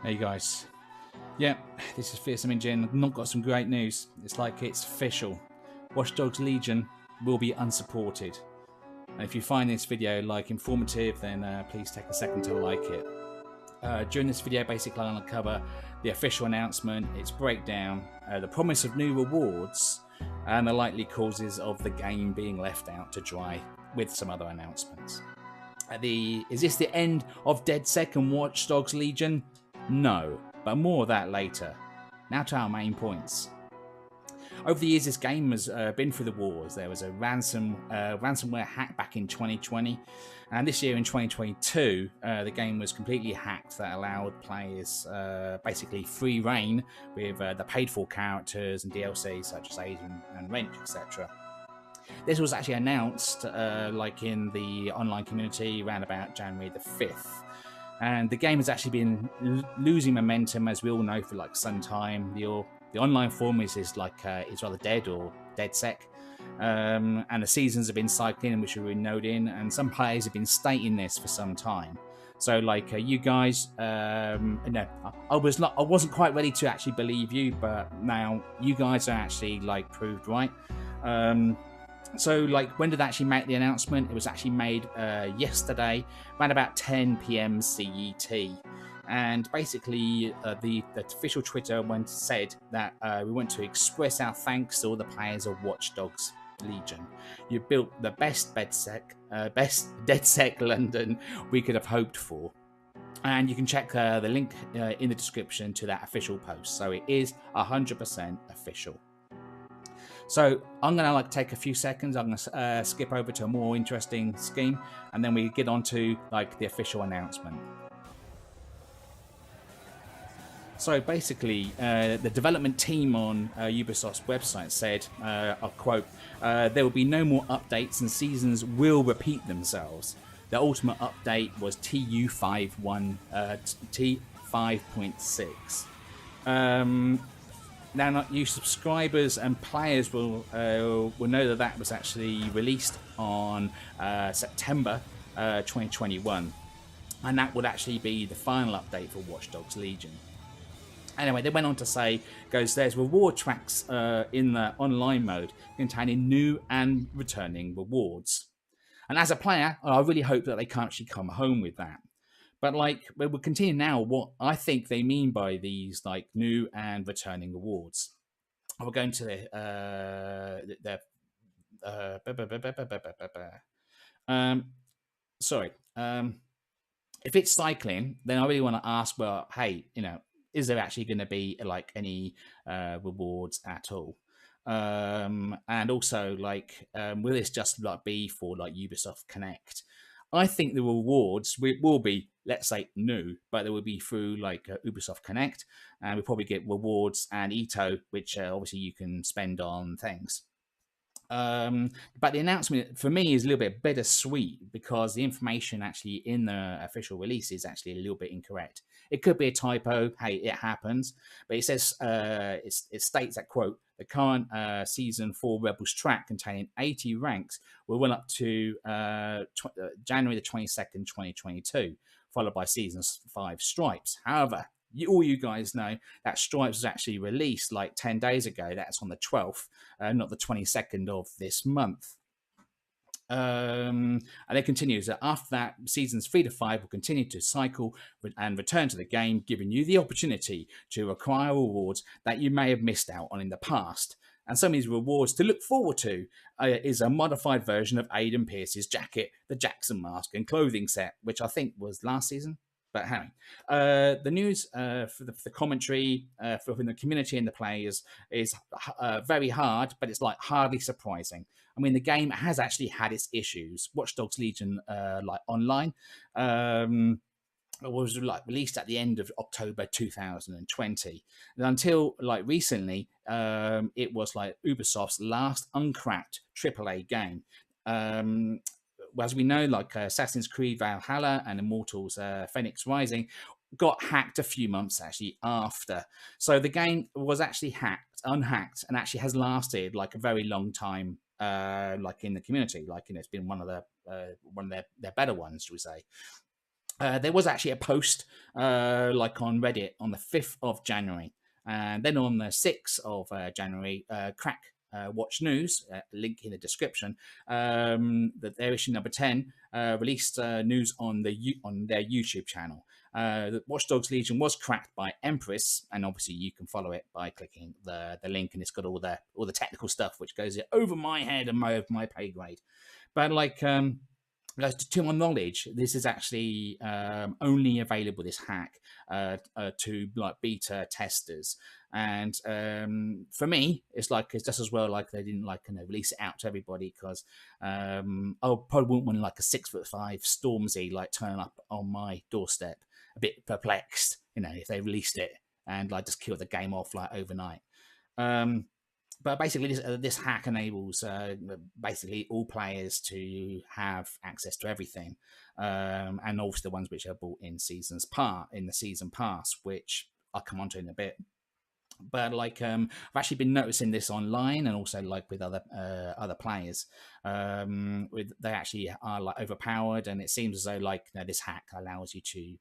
Hey guys. Yeah, this is Fearsome Engine. I've not got some great news. It's like it's official. WatchDogs Legion will be unsupported. And if you find this video informative, then please take a second to like it. During this video, basically I'm going to cover the official announcement, its breakdown, the promise of new rewards, and the likely causes of the game being left out to dry with some other announcements. Is this the end of dedsec and WatchDogs Legion? No, but more of that later. Now to our main points. Over the years, this game has been through the wars. There was a ransomware hack back in 2020, and this year in 2022, the game was completely hacked that allowed players basically free reign with the paid-for characters and DLC such as Aiden and Wrench, etc. This was actually announced in the online community around about January the 5th. And the game has actually been losing momentum, as we all know, for some time. The online form is rather dead or dedsec, and the seasons have been cycling, which we've been noting, and some players have been stating this for some time. So, you guys, no, I wasn't quite ready to actually believe you, but now you guys are actually proved right. So, when did they actually make the announcement? It was actually made yesterday, around about 10 p.m. CET. And basically, the official Twitter said that we want to express our thanks to all the players of WatchDogs Legion. You built the best dedsec London we could have hoped for. And you can check the link in the description to that official post. So it is 100% official. So I'm going to take a few seconds. I'm going to skip over to a more interesting scheme, and then we get on to the official announcement. So basically, the development team on Ubisoft's website said, I'll quote, there will be no more updates and seasons will repeat themselves. The ultimate update was T5.6. Now, you subscribers and players will know that was actually released on September 2021, and that would actually be the final update for WatchDogs Legion. Anyway, they went on to say, there's reward tracks in the online mode containing new and returning rewards. And as a player, I really hope that they can't actually come home with that. But we'll continue now what I think they mean by these new and returning rewards. We're going to if it's cycling, then I really want to ask, well, hey, is there actually going to be any rewards at all? And also will this just be for Ubisoft Connect? I think the rewards will be, let's say, new, but they will be through Ubisoft Connect, and we'll probably get rewards and Ito, which obviously you can spend on things. But the announcement for me is a little bit bittersweet because the information actually in the official release is actually a little bit incorrect. It could be a typo. Hey, it happens. But it says it states that, quote, the current season 4 Rebels track containing 80 ranks will run up to January the 22nd, 2022, followed by season 5 Stripes. However, all you guys know that Stripes was actually released 10 days ago. That's on the 12th, not the 22nd of this month. And it continues that after that, seasons 3 to 5 will continue to cycle and return to the game, giving you the opportunity to acquire rewards that you may have missed out on in the past. And some of these rewards to look forward to is a modified version of Aiden Pierce's jacket, the Jackson mask, and clothing set, which I think was last season. But anyway, the news for the commentary from the community and the players is very hard, but it's hardly surprising. I mean, the game has actually had its issues. WatchDogs Legion, online, was released at the end of October 2020, and until recently, it was Ubisoft's last uncracked AAA game. As we know, Assassin's Creed Valhalla and Immortals Phoenix Rising got hacked a few months actually after. So the game was actually unhacked, and actually has lasted a very long time, in the community. It's been one of their better ones, should we say. there was actually a post like on Reddit on the 5th of January. And then on the 6th of January, Crack Watch News, link in the description, that their issue number 10 released news on on their YouTube channel. The WatchDogs Legion was cracked by Empress, and obviously you can follow it by clicking the link, and it's got all the technical stuff which goes over my head and over my pay grade. But like to my knowledge, this is actually only available, this hack, to like beta testers. And for me, it's just as well like they didn't release it out to everybody, because I probably wouldn't want like a 6'5" Stormzy like turn up on my doorstep, a bit perplexed, if they released it and like just killed the game off like overnight. But basically, this hack enables basically all players to have access to everything, and also the ones which are bought in the season pass, which I'll come on to in a bit. But like I've actually been noticing this online, and also like with other players, they actually are like overpowered, and it seems as though like this hack allows you to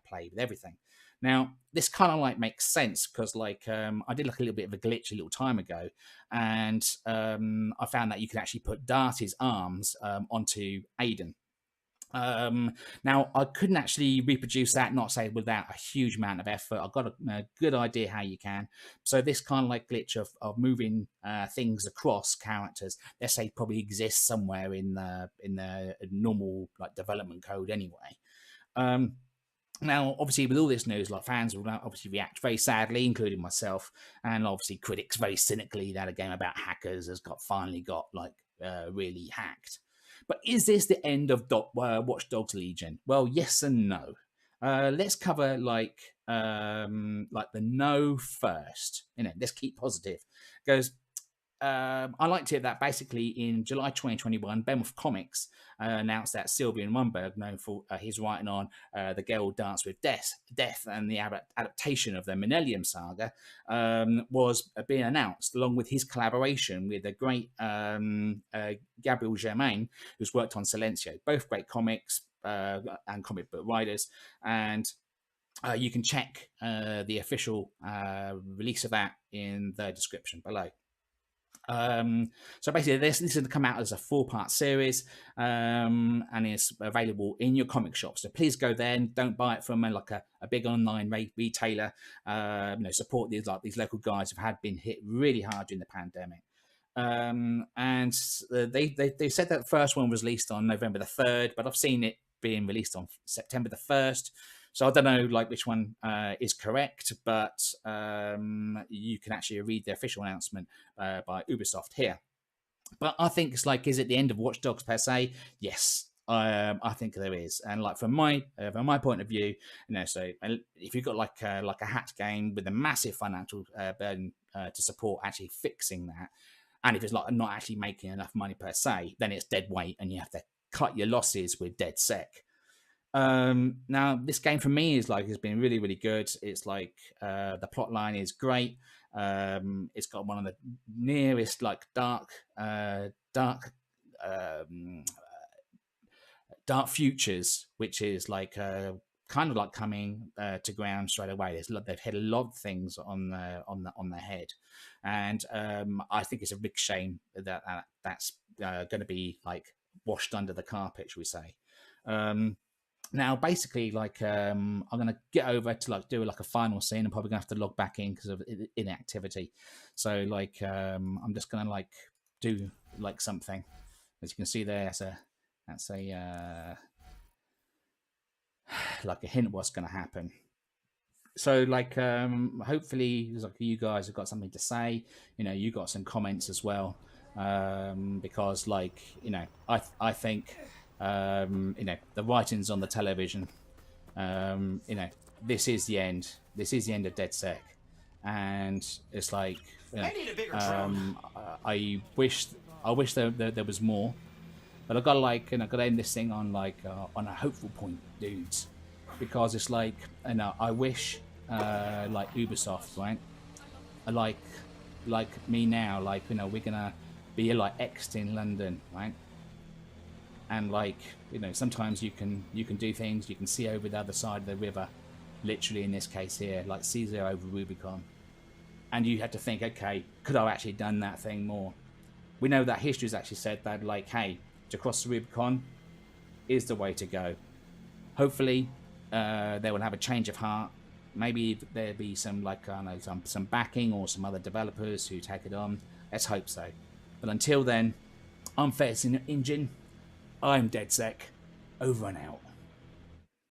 play with everything. Now, this kind of like makes sense, because like I did like a little bit of a glitch a little time ago, and I found that you can actually put Darty's arms onto Aiden. Now, I couldn't actually reproduce that, not say without a huge amount of effort. I've got a good idea how you can. So this kind of like glitch of moving things across characters, let's say, probably exists somewhere in the normal like development code anyway. Now, obviously, with all this news, like fans will obviously react very sadly, including myself, and obviously critics very cynically that a game about hackers has finally got like really hacked. But is this the end of WatchDogs Legion? Well, yes and no. Let's cover like the no first. Let's keep positive. Goes. I liked it that basically in July 2021, Behemoth Comics announced that Sylvian Wunberg, known for his writing on The Girl Dance with Death and the adaptation of the Millennium Saga, was being announced, along with his collaboration with the great Gabriel Germain, who's worked on Silencio, both great comics and comic book writers. And you can check the official release of that in the description below. So basically, this is to come out as a 4-part series, and it's available in your comic shop. So please go there and don't buy it from like a big online retailer. Support these local guys who have been hit really hard during the pandemic. And they said that the first one was released on November the 3rd, but I've seen it being released on September the 1st. So I don't know like which one is correct, but you can actually read the official announcement by Ubisoft here. But I think it's like, is it the end of Watch Dogs per se? Yes, I think there is. And like from my point of view, so if you've got like a hacked game with a massive financial burden to support actually fixing that, and if it's like not actually making enough money per se, then it's dead weight, and you have to cut your losses with dedsec. Now this game for me has been really, really good. It's like the plot line is great. It's got one of the nearest like dark futures, which is like kind of like coming to ground straight away. They've hit a lot of things on their head, and I think it's a big shame that that's going to be like washed under the carpet, shall we say. Now, basically, like I'm gonna get over to like do like a final scene. I'm probably gonna have to log back in because of inactivity. So like I'm just gonna like do like something. As you can see there, that's a like a hint of what's gonna happen. So like hopefully like you guys have got something to say. You got some comments as well, because like I think. The writings on the television. This is the end. This is the end of dedsec, and it's like I need a bigger drum. I wish there was more, but I've got to like got to end this thing on like on a hopeful point, dudes, because it's like I wish like Ubisoft, right? Like me now, like we're gonna be like X in London, right? And like, you know, sometimes you can do things, you can see over the other side of the river, literally in this case here, like Caesar over Rubicon. And you have to think, okay, could I have actually done that thing more? We know that history has actually said that, like, hey, to cross the Rubicon is the way to go. Hopefully, they will have a change of heart. Maybe there'll be some, like, I don't know, some backing or some other developers who take it on. Let's hope so. But until then, I'm Fairson Engine. I'm dedsec. Over and out.